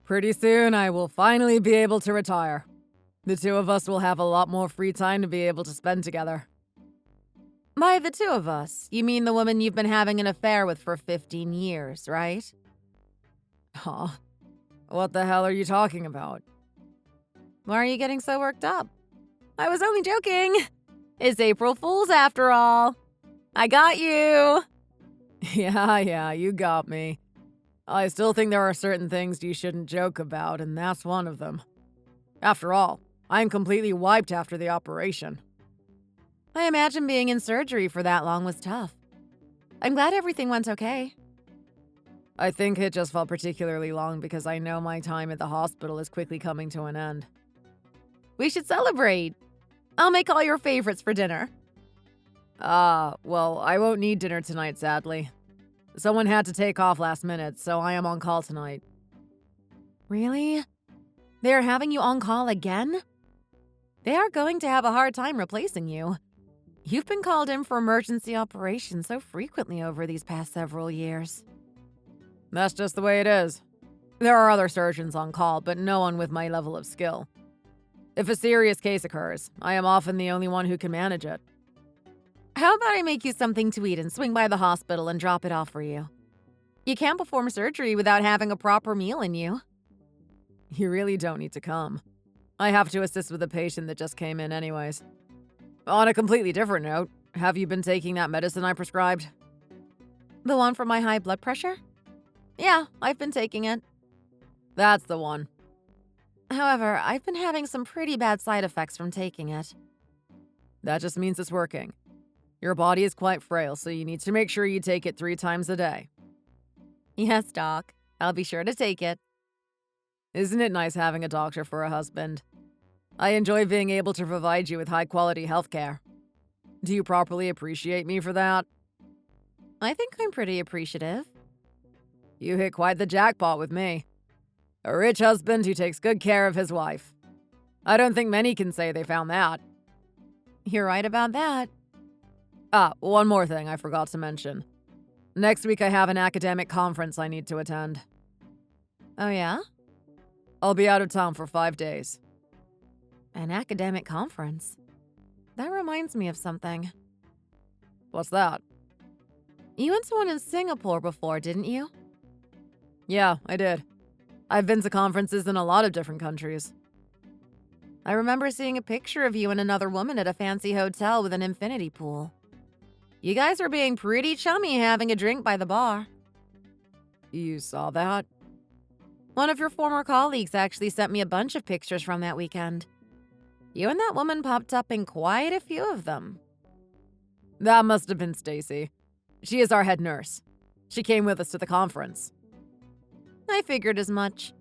Pretty soon, I will finally be able to retire. The two of us will have a lot more free time to be able to spend together. By the two of us, you mean the woman you've been having an affair with for 15 years, right? Huh? What the hell are you talking about? Why are you getting so worked up? I was only joking. It's April Fool's after all. I got you. Yeah, you got me. I still think there are certain things you shouldn't joke about, and that's one of them. After all, I'm completely wiped after the operation. I imagine being in surgery for that long was tough. I'm glad everything went okay. I think it just felt particularly long because I know my time at the hospital is quickly coming to an end. We should celebrate. I'll make all your favorites for dinner. Well, I won't need dinner tonight, sadly. Someone had to take off last minute, so I am on call tonight. Really? They're having you on call again? They are going to have a hard time replacing you. You've been called in for emergency operations so frequently over these past several years. That's just the way it is. There are other surgeons on call, but no one with my level of skill. If a serious case occurs, I am often the only one who can manage it. How about I make you something to eat and swing by the hospital and drop it off for you? You can't perform surgery without having a proper meal in you. You really don't need to come. I have to assist with a patient that just came in anyways. On a completely different note, have you been taking that medicine I prescribed? The one for my high blood pressure? Yeah, I've been taking it. That's the one. However, I've been having some pretty bad side effects from taking it. That just means it's working. Your body is quite frail, so you need to make sure you take it 3 times a day. Yes, Doc. I'll be sure to take it. Isn't it nice having a doctor for a husband? I enjoy being able to provide you with high-quality healthcare. Do you properly appreciate me for that? I think I'm pretty appreciative. You hit quite the jackpot with me. A rich husband who takes good care of his wife. I don't think many can say they found that. You're right about that. One more thing I forgot to mention. Next week I have an academic conference I need to attend. Oh yeah? I'll be out of town for 5 days. An academic conference? That reminds me of something. What's that? You went to one in Singapore before, didn't you? Yeah, I did. I've been to conferences in a lot of different countries. I remember seeing a picture of you and another woman at a fancy hotel with an infinity pool. You guys were being pretty chummy having a drink by the bar. You saw that? One of your former colleagues actually sent me a bunch of pictures from that weekend. You and that woman popped up in quite a few of them. That must have been Stacy. She is our head nurse. She came with us to the conference. I figured as much.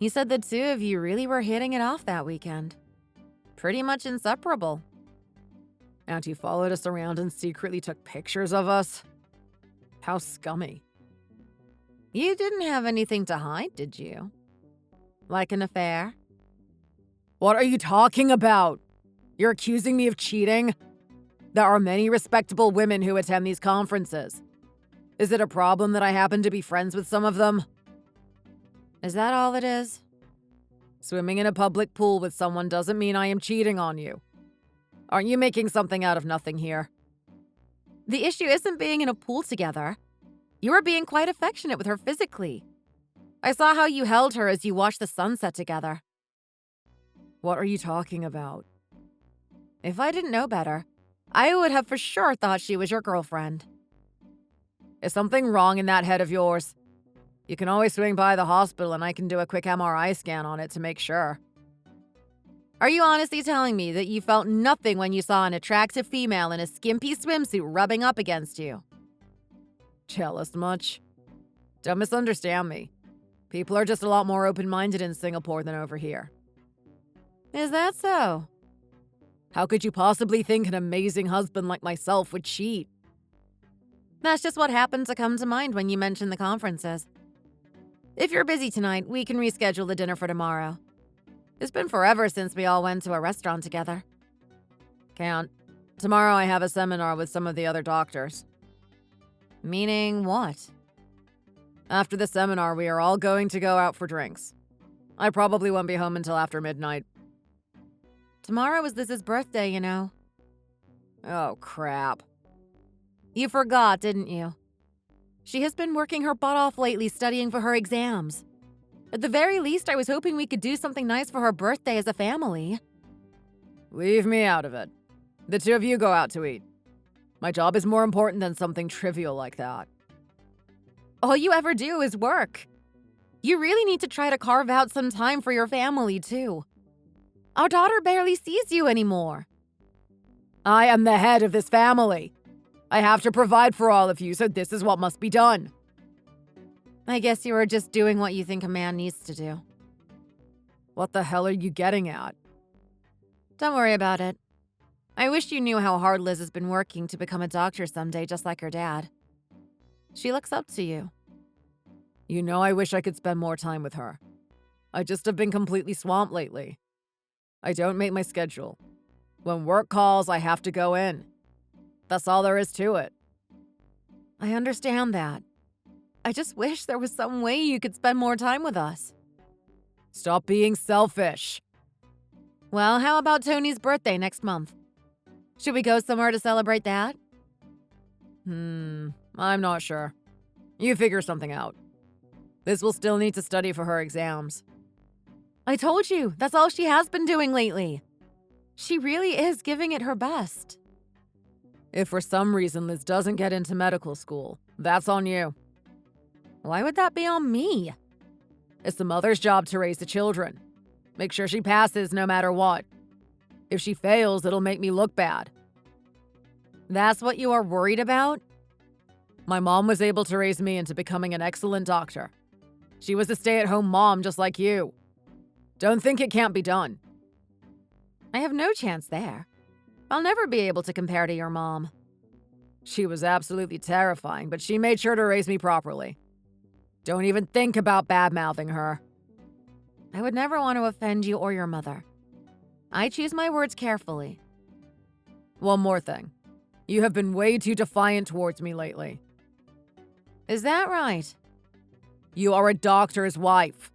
You said the two of you really were hitting it off that weekend. Pretty much inseparable. And you followed us around and secretly took pictures of us? How scummy. You didn't have anything to hide, did you? Like an affair? What are you talking about? You're accusing me of cheating? There are many respectable women who attend these conferences. Is it a problem that I happen to be friends with some of them? Is that all it is? Swimming in a public pool with someone doesn't mean I am cheating on you. Aren't you making something out of nothing here? The issue isn't being in a pool together. You were being quite affectionate with her physically. I saw how you held her as you watched the sunset together. What are you talking about? If I didn't know better, I would have for sure thought she was your girlfriend. Is something wrong in that head of yours? You can always swing by the hospital and I can do a quick MRI scan on it to make sure. Are you honestly telling me that you felt nothing when you saw an attractive female in a skimpy swimsuit rubbing up against you? Jealous much? Don't misunderstand me. People are just a lot more open-minded in Singapore than over here. Is that so? How could you possibly think an amazing husband like myself would cheat? That's just what happened to come to mind when you mentioned the conferences. If you're busy tonight, we can reschedule the dinner for tomorrow. It's been forever since we all went to a restaurant together. Can't. Tomorrow I have a seminar with some of the other doctors. Meaning what? After the seminar, we are all going to go out for drinks. I probably won't be home until after midnight. Tomorrow is Liz's birthday, you know. Oh, crap. You forgot, didn't you? She has been working her butt off lately studying for her exams. At the very least, I was hoping we could do something nice for her birthday as a family. Leave me out of it. The two of you go out to eat. My job is more important than something trivial like that. All you ever do is work. You really need to try to carve out some time for your family, too. Our daughter barely sees you anymore. I am the head of this family. I have to provide for all of you, so this is what must be done. I guess you are just doing what you think a man needs to do. What the hell are you getting at? Don't worry about it. I wish you knew how hard Liz has been working to become a doctor someday, just like her dad. She looks up to you. You know, I wish I could spend more time with her. I just have been completely swamped lately. I don't make my schedule. When work calls, I have to go in. That's all there is to it. I understand that. I just wish there was some way you could spend more time with us. Stop being selfish. Well, how about Tony's birthday next month? Should we go somewhere to celebrate that? I'm not sure. You figure something out. Liz will still need to study for her exams. I told you, that's all she has been doing lately. She really is giving it her best. If for some reason Liz doesn't get into medical school, that's on you. Why would that be on me? It's the mother's job to raise the children. Make sure she passes no matter what. If she fails, it'll make me look bad. That's what you are worried about? My mom was able to raise me into becoming an excellent doctor. She was a stay-at-home mom just like you. Don't think it can't be done. I have no chance there. I'll never be able to compare to your mom. She was absolutely terrifying, but she made sure to raise me properly. Don't even think about bad-mouthing her. I would never want to offend you or your mother. I choose my words carefully. One more thing. You have been way too defiant towards me lately. Is that right? You are a doctor's wife.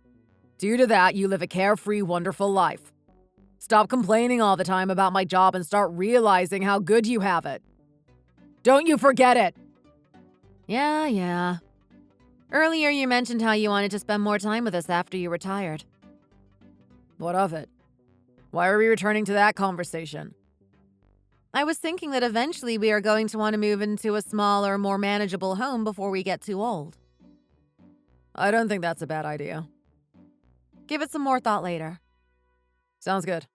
Due to that, you live a carefree, wonderful life. Stop complaining all the time about my job and start realizing how good you have it. Don't you forget it! Yeah. Earlier you mentioned how you wanted to spend more time with us after you retired. What of it? Why are we returning to that conversation? I was thinking that eventually we are going to want to move into a smaller, more manageable home before we get too old. I don't think that's a bad idea. Give it some more thought later. Sounds good.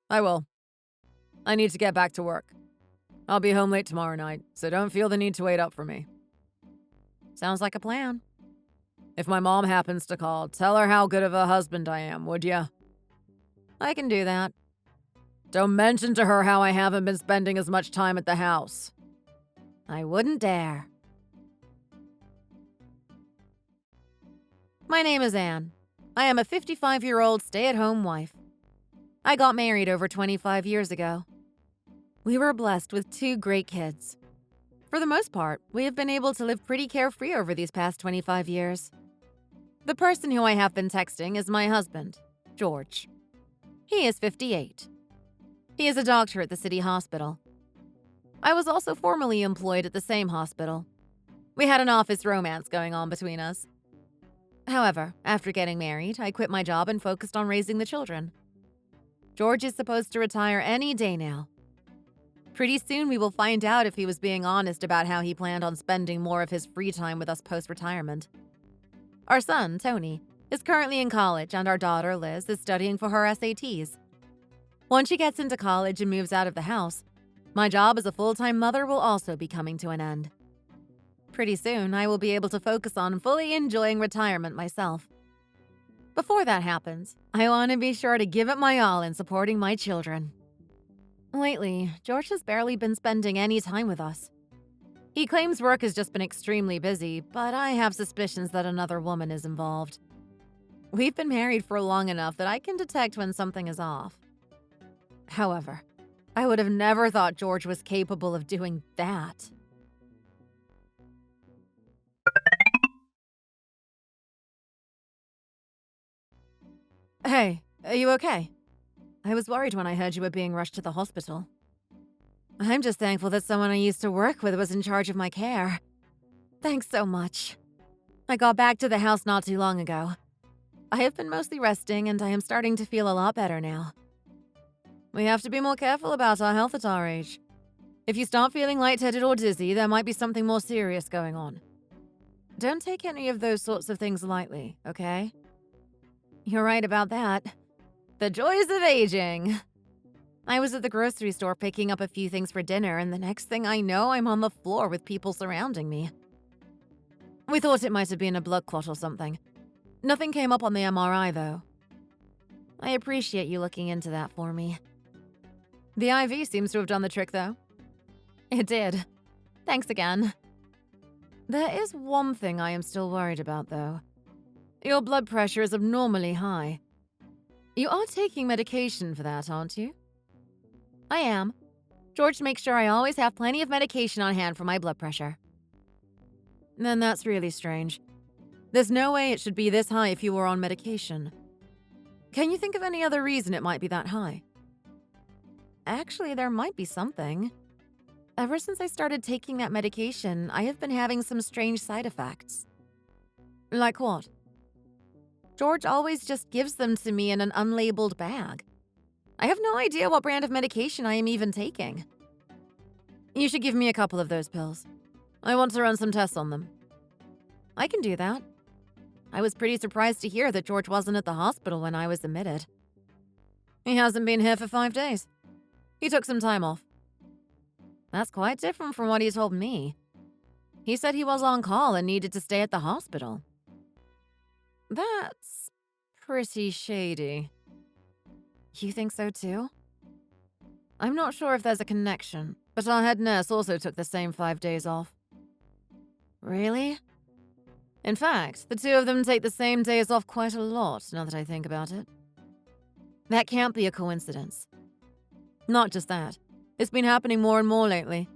I will. I need to get back to work. I'll be home late tomorrow night, so don't feel the need to wait up for me. Sounds like a plan. If my mom happens to call, tell her how good of a husband I am, would ya? I can do that. Don't mention to her how I haven't been spending as much time at the house. I wouldn't dare. My name is Anne. I am a 55-year-old stay-at-home wife. I got married over 25 years ago. We were blessed with 2 great kids. For the most part, we have been able to live pretty carefree over these past 25 years. The person who I have been texting is my husband, George. He is 58. He is a doctor at the city hospital. I was also formerly employed at the same hospital. We had an office romance going on between us. However, after getting married, I quit my job and focused on raising the children. George is supposed to retire any day now. Pretty soon we will find out if he was being honest about how he planned on spending more of his free time with us post-retirement. Our son, Tony, is currently in college and our daughter, Liz, is studying for her SATs. Once she gets into college and moves out of the house, my job as a full-time mother will also be coming to an end. Pretty soon, I will be able to focus on fully enjoying retirement myself. Before that happens, I want to be sure to give it my all in supporting my children. Lately, George has barely been spending any time with us. He claims work has just been extremely busy, but I have suspicions that another woman is involved. We've been married for long enough that I can detect when something is off. However, I would have never thought George was capable of doing that. Hey, are you okay? I was worried when I heard you were being rushed to the hospital. I'm just thankful that someone I used to work with was in charge of my care. Thanks so much. I got back to the house not too long ago. I have been mostly resting, and I am starting to feel a lot better now. We have to be more careful about our health at our age. If you start feeling lightheaded or dizzy, there might be something more serious going on. Don't take any of those sorts of things lightly, okay? You're right about that. The joys of aging. I was at the grocery store picking up a few things for dinner, and the next thing I know, I'm on the floor with people surrounding me. We thought it might have been a blood clot or something. Nothing came up on the MRI, though. I appreciate you looking into that for me. The IV seems to have done the trick, though. It did. Thanks again. There is one thing I am still worried about, though. Your blood pressure is abnormally high. You are taking medication for that, aren't you? I am. George makes sure I always have plenty of medication on hand for my blood pressure. Then that's really strange. There's no way it should be this high if you were on medication. Can you think of any other reason it might be that high? Actually, there might be something. Ever since I started taking that medication, I have been having some strange side effects. Like what? George always just gives them to me in an unlabeled bag. I have no idea what brand of medication I am even taking. You should give me a couple of those pills. I want to run some tests on them. I can do that. I was pretty surprised to hear that George wasn't at the hospital when I was admitted. He hasn't been here for 5 days. He took some time off. That's quite different from what he told me. He said he was on call and needed to stay at the hospital. That's pretty shady. You think so too? I'm not sure if there's a connection, but our head nurse also took the same 5 days off. Really? In fact, the two of them take the same days off quite a lot, now that I think about it. That can't be a coincidence. Not just that. It's been happening more and more lately.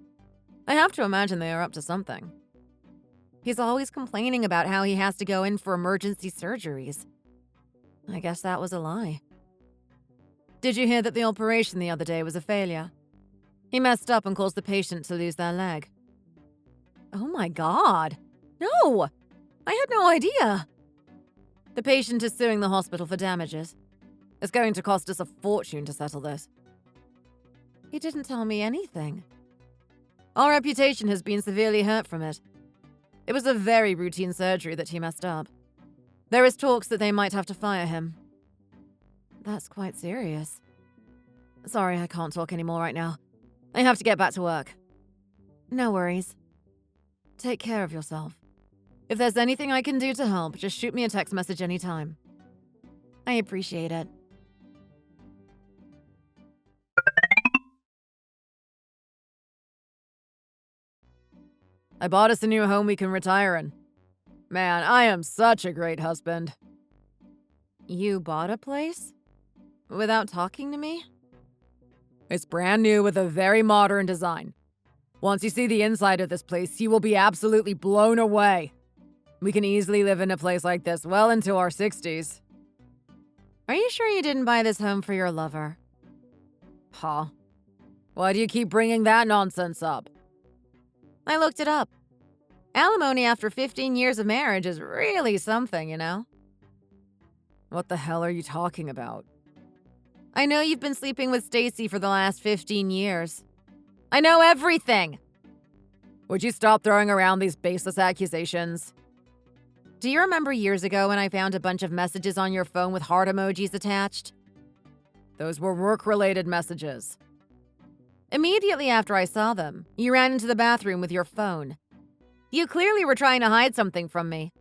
I have to imagine they are up to something. He's always complaining about how he has to go in for emergency surgeries. I guess that was a lie. Did you hear that the operation the other day was a failure? He messed up and caused the patient to lose their leg. Oh my God. No! I had no idea. The patient is suing the hospital for damages. It's going to cost us a fortune to settle this. He didn't tell me anything. Our reputation has been severely hurt from it. It was a very routine surgery that he messed up. There is talks that they might have to fire him. That's quite serious. Sorry, I can't talk anymore right now. I have to get back to work. No worries. Take care of yourself. If there's anything I can do to help, just shoot me a text message anytime. I appreciate it. I bought us a new home we can retire in. Man, I am such a great husband. You bought a place? Without talking to me? It's brand new with a very modern design. Once you see the inside of this place, you will be absolutely blown away. We can easily live in a place like this well into our 60s. Are you sure you didn't buy this home for your lover? Huh? Why do you keep bringing that nonsense up? I looked it up. Alimony after 15 years of marriage is really something, you know? What the hell are you talking about? I know you've been sleeping with Stacy for the last 15 years. I know everything! Would you stop throwing around these baseless accusations? Do you remember years ago when I found a bunch of messages on your phone with heart emojis attached? Those were work-related messages. Immediately after I saw them, you ran into the bathroom with your phone. You clearly were trying to hide something from me.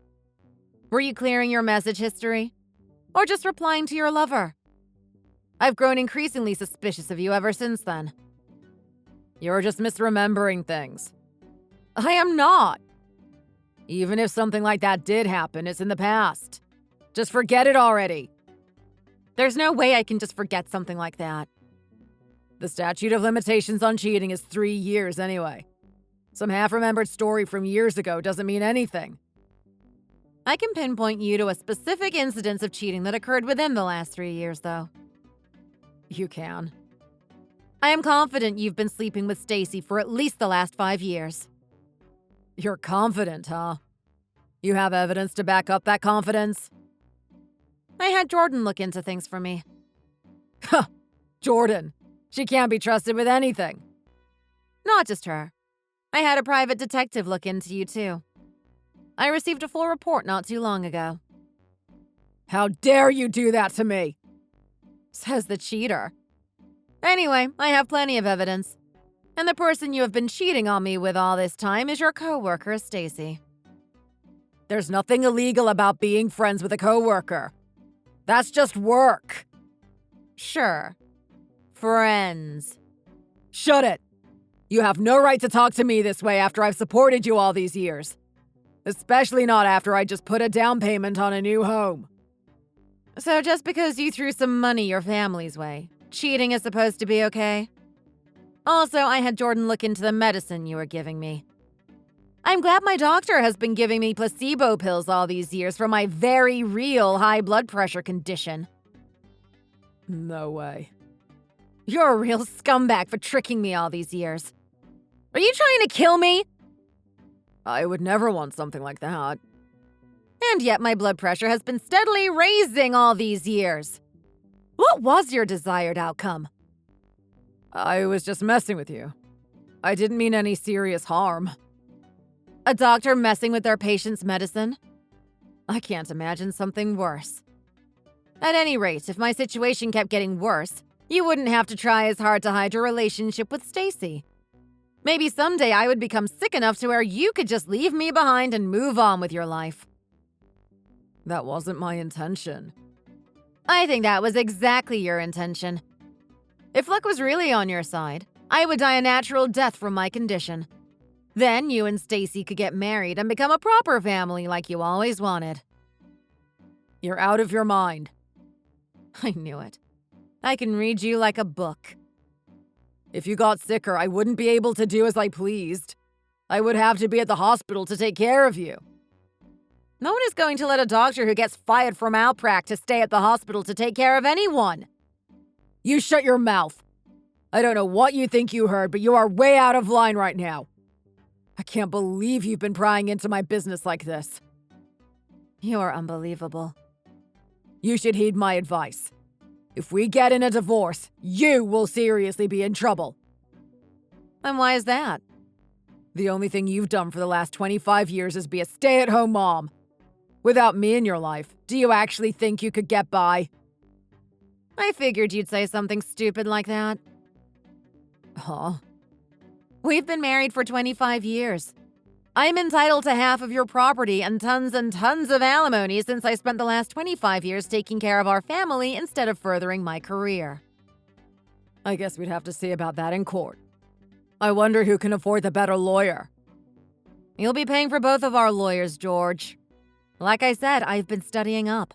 Were you clearing your message history? Or just replying to your lover? I've grown increasingly suspicious of you ever since then. You're just misremembering things. I am not. Even if something like that did happen, it's in the past. Just forget it already. There's no way I can just forget something like that. The statute of limitations on cheating is 3 years anyway. Some half-remembered story from years ago doesn't mean anything. I can pinpoint you to a specific incidence of cheating that occurred within the last 3 years, though. You can. I am confident you've been sleeping with Stacy for at least the last 5 years. You're confident, huh? You have evidence to back up that confidence? I had Jordan look into things for me. Huh. Jordan. She can't be trusted with anything. Not just her. I had a private detective look into you, too. I received a full report not too long ago. How dare you do that to me? Says the cheater. Anyway, I have plenty of evidence. And the person you have been cheating on me with all this time is your coworker, Stacy. There's nothing illegal about being friends with a coworker. That's just work. Sure. Friends. Shut it. You have no right to talk to me this way after I've supported you all these years. Especially not after I just put a down payment on a new home. So just because you threw some money your family's way, cheating is supposed to be okay? Also, I had Jordan look into the medicine you were giving me. I'm glad my doctor has been giving me placebo pills all these years for my very real high blood pressure condition. No way. You're a real scumbag for tricking me all these years. Are you trying to kill me? I would never want something like that. And yet my blood pressure has been steadily raising all these years. What was your desired outcome? I was just messing with you. I didn't mean any serious harm. A doctor messing with their patient's medicine? I can't imagine something worse. At any rate, if my situation kept getting worse, you wouldn't have to try as hard to hide your relationship with Stacy. Maybe someday I would become sick enough to where you could just leave me behind and move on with your life. That wasn't my intention. I think that was exactly your intention. If luck was really on your side, I would die a natural death from my condition. Then you and Stacy could get married and become a proper family like you always wanted. You're out of your mind. I knew it. I can read you like a book. If you got sicker, I wouldn't be able to do as I pleased. I would have to be at the hospital to take care of you. No one is going to let a doctor who gets fired from malpractice stay at the hospital to take care of anyone. You shut your mouth. I don't know what you think you heard, but you are way out of line right now. I can't believe you've been prying into my business like this. You're unbelievable. You should heed my advice. If we get in a divorce, you will seriously be in trouble. And why is that? The only thing you've done for the last 25 years is be a stay-at-home mom. Without me in your life, do you actually think you could get by? I figured you'd say something stupid like that. Huh? We've been married for 25 years. I'm entitled to half of your property and tons of alimony since I spent the last 25 years taking care of our family instead of furthering my career. I guess we'd have to see about that in court. I wonder who can afford the better lawyer. You'll be paying for both of our lawyers, George. Like I said, I've been studying up.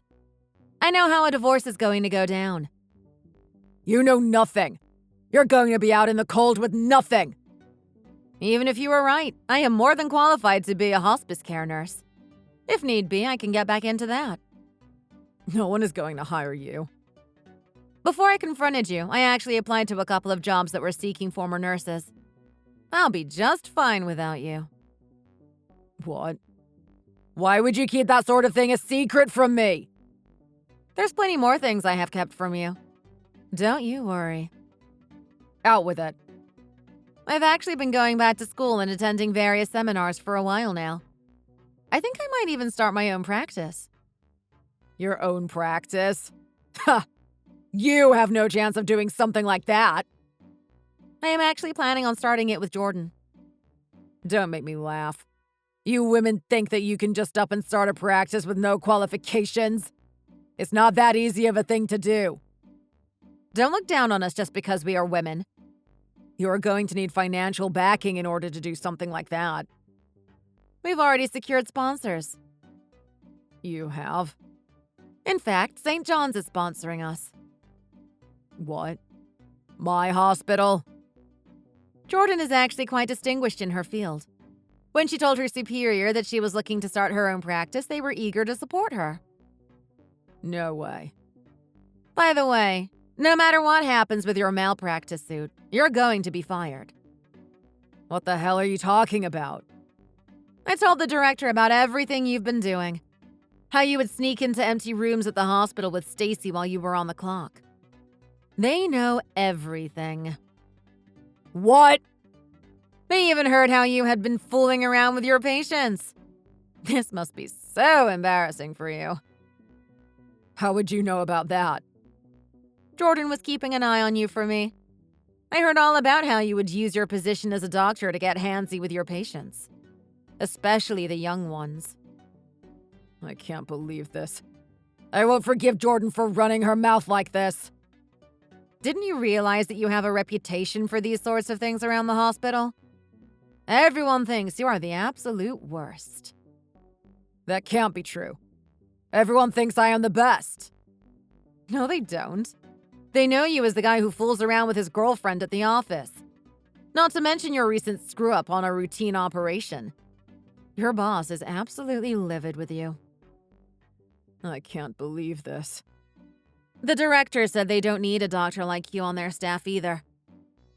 I know how a divorce is going to go down. You know nothing. You're going to be out in the cold with nothing. Even if you were right, I am more than qualified to be a hospice care nurse. If need be, I can get back into that. No one is going to hire you. Before I confronted you, I actually applied to a couple of jobs that were seeking former nurses. I'll be just fine without you. What? Why would you keep that sort of thing a secret from me? There's plenty more things I have kept from you. Don't you worry. Out with it. I've actually been going back to school and attending various seminars for a while now. I think I might even start my own practice. Your own practice? Ha! You have no chance of doing something like that. I am actually planning on starting it with Jordan. Don't make me laugh. You women think that you can just up and start a practice with no qualifications. It's not that easy of a thing to do. Don't look down on us just because we are women. You're going to need financial backing in order to do something like that. We've already secured sponsors. You have? In fact, St. John's is sponsoring us. What? My hospital? Jordan is actually quite distinguished in her field. When she told her superior that she was looking to start her own practice, they were eager to support her. No way. By the way, no matter what happens with your malpractice suit, you're going to be fired. What the hell are you talking about? I told the director about everything you've been doing. How you would sneak into empty rooms at the hospital with Stacy while you were on the clock. They know everything. What? They even heard how you had been fooling around with your patients. This must be so embarrassing for you. How would you know about that? Jordan was keeping an eye on you for me. I heard all about how you would use your position as a doctor to get handsy with your patients. Especially the young ones. I can't believe this. I won't forgive Jordan for running her mouth like this. Didn't you realize that you have a reputation for these sorts of things around the hospital? Everyone thinks you are the absolute worst. That can't be true. Everyone thinks I am the best. No, they don't. They know you as the guy who fools around with his girlfriend at the office. Not to mention your recent screw-up on a routine operation. Your boss is absolutely livid with you. I can't believe this. The director said they don't need a doctor like you on their staff either.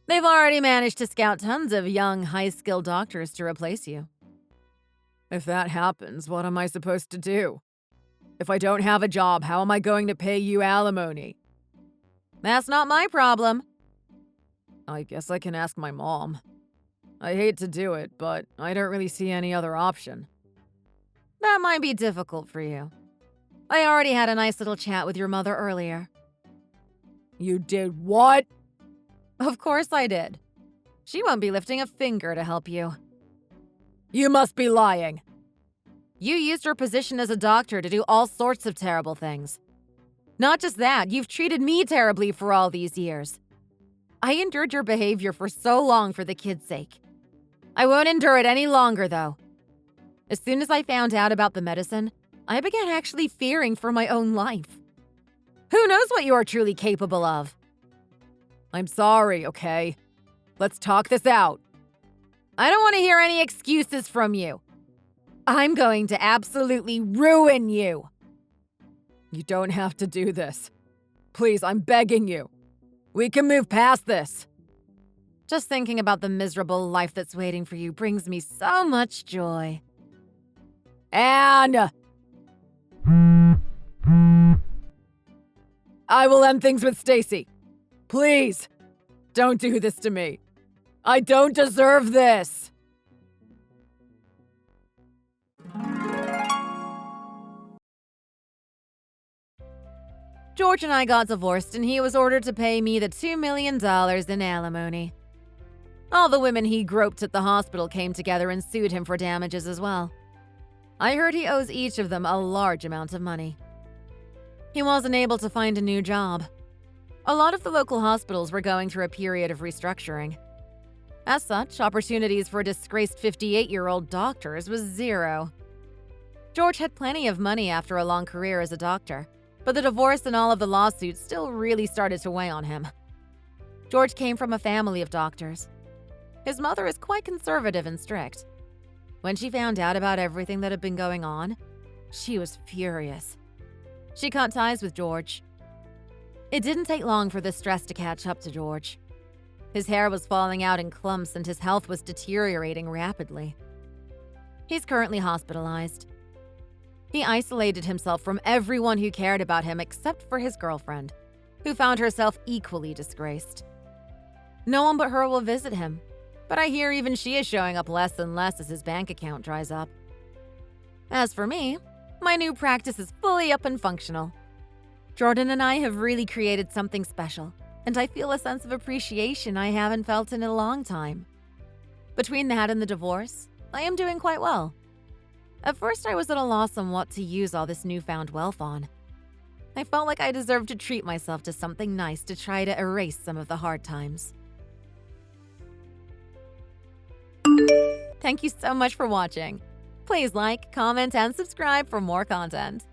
They've already managed to scout tons of young, high-skilled doctors to replace you. If that happens, what am I supposed to do? If I don't have a job, how am I going to pay you alimony? That's not my problem. I guess I can ask my mom. I hate to do it, but I don't really see any other option. That might be difficult for you. I already had a nice little chat with your mother earlier. You did what? Of course I did. She won't be lifting a finger to help you. You must be lying. You used your position as a doctor to do all sorts of terrible things. Not just that, you've treated me terribly for all these years. I endured your behavior for so long for the kids' sake. I won't endure it any longer, though. As soon as I found out about the medicine, I began actually fearing for my own life. Who knows what you are truly capable of? I'm sorry, okay? Let's talk this out. I don't want to hear any excuses from you. I'm going to absolutely ruin you. You don't have to do this. Please, I'm begging you. We can move past this. Just thinking about the miserable life that's waiting for you brings me so much joy. And I will end things with Stacy. Please, don't do this to me. I don't deserve this. George and I got divorced and he was ordered to pay me the $2 million in alimony. All the women he groped at the hospital came together and sued him for damages as well. I heard he owes each of them a large amount of money. He wasn't able to find a new job. A lot of the local hospitals were going through a period of restructuring. As such, opportunities for disgraced 58-year-old doctors was zero. George had plenty of money after a long career as a doctor, but the divorce and all of the lawsuits still really started to weigh on him. George came from a family of doctors. His mother is quite conservative and strict. When she found out about everything that had been going on, she was furious. She cut ties with George. It didn't take long for the stress to catch up to George. His hair was falling out in clumps and his health was deteriorating rapidly. He's currently hospitalized. He isolated himself from everyone who cared about him except for his girlfriend, who found herself equally disgraced. No one but her will visit him, but I hear even she is showing up less and less as his bank account dries up. As for me, my new practice is fully up and functional. Jordan and I have really created something special, and I feel a sense of appreciation I haven't felt in a long time. Between that and the divorce, I am doing quite well. At first, I was at a loss on what to use all this newfound wealth on. I felt like I deserved to treat myself to something nice to try to erase some of the hard times. Thank you so much for watching. Please like, comment, and subscribe for more content.